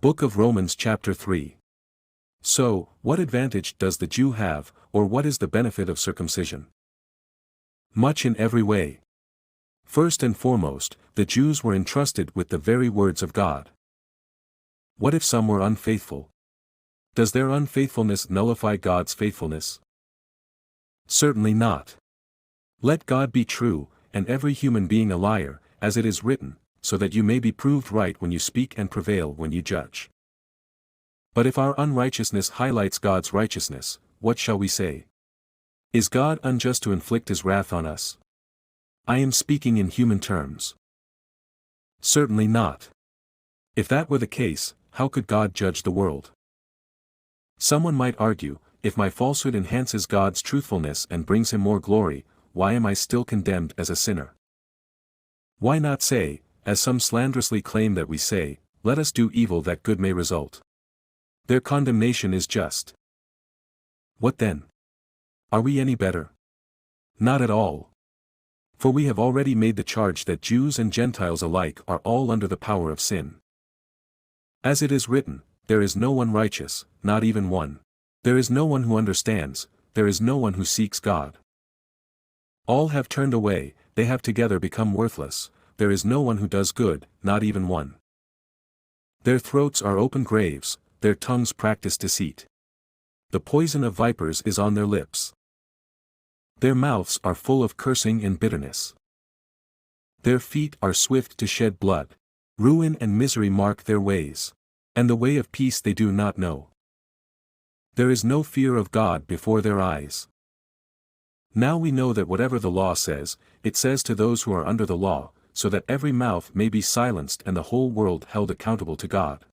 Book of Romans chapter 3. So, what advantage does the Jew have, or what is the benefit of circumcision? Much in every way. First and foremost, the Jews were entrusted with the very words of God. What if some were unfaithful? Does their unfaithfulness nullify God's faithfulness? Certainly not. Let God be true, and every human being a liar, as it is written, so that you may be proved right when you speak and prevail when you judge. But if our unrighteousness highlights God's righteousness, what shall we say? Is God unjust to inflict his wrath on us? I am speaking in human terms. Certainly not. If that were the case, how could God judge the world? Someone might argue, if my falsehood enhances God's truthfulness and brings him more glory, why am I still condemned as a sinner? Why not say, as some slanderously claim that we say, let us do evil that good may result? Their condemnation is just. What then? Are we any better? Not at all. For we have already made the charge that Jews and Gentiles alike are all under the power of sin. As it is written, there is no one righteous, not even one. There is no one who understands, there is no one who seeks God. All have turned away, they have together become worthless, there is no one who does good, not even one. Their throats are open graves, their tongues practice deceit. The poison of vipers is on their lips. Their mouths are full of cursing and bitterness. Their feet are swift to shed blood. Ruin and misery mark their ways. And the way of peace they do not know. There is no fear of God before their eyes. Now we know that whatever the law says, it says to those who are under the law, so that every mouth may be silenced and the whole world held accountable to God.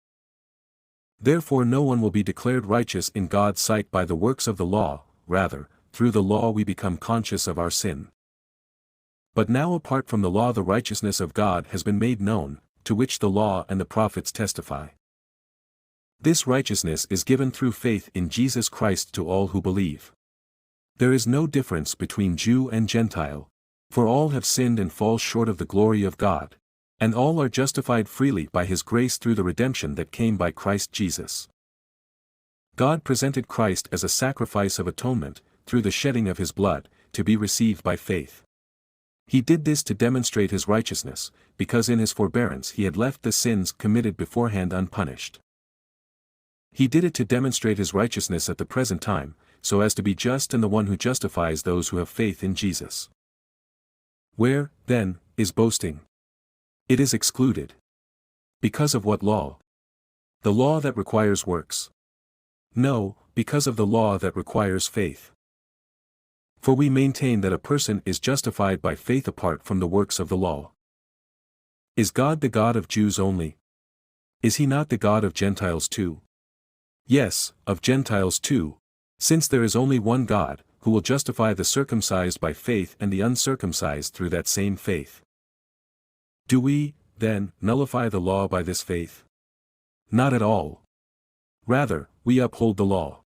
Therefore no one will be declared righteous in God's sight by the works of the law, rather, through the law we become conscious of our sin. But now apart from the law the righteousness of God has been made known, to which the law and the prophets testify. This righteousness is given through faith in Jesus Christ to all who believe. There is no difference between Jew and Gentile, for all have sinned and fall short of the glory of God, and all are justified freely by his grace through the redemption that came by Christ Jesus. God presented Christ as a sacrifice of atonement, through the shedding of his blood, to be received by faith. He did this to demonstrate his righteousness, because in his forbearance he had left the sins committed beforehand unpunished. He did it to demonstrate his righteousness at the present time, so as to be just and the one who justifies those who have faith in Jesus. Where, then, is boasting? It is excluded. Because of what law? The law that requires works? No, because of the law that requires faith. For we maintain that a person is justified by faith apart from the works of the law. Is God the God of Jews only? Is he not the God of Gentiles too? Yes, of Gentiles too, since there is only one God, who will justify the circumcised by faith and the uncircumcised through that same faith. Do we, then, nullify the law by this faith? Not at all. Rather, we uphold the law.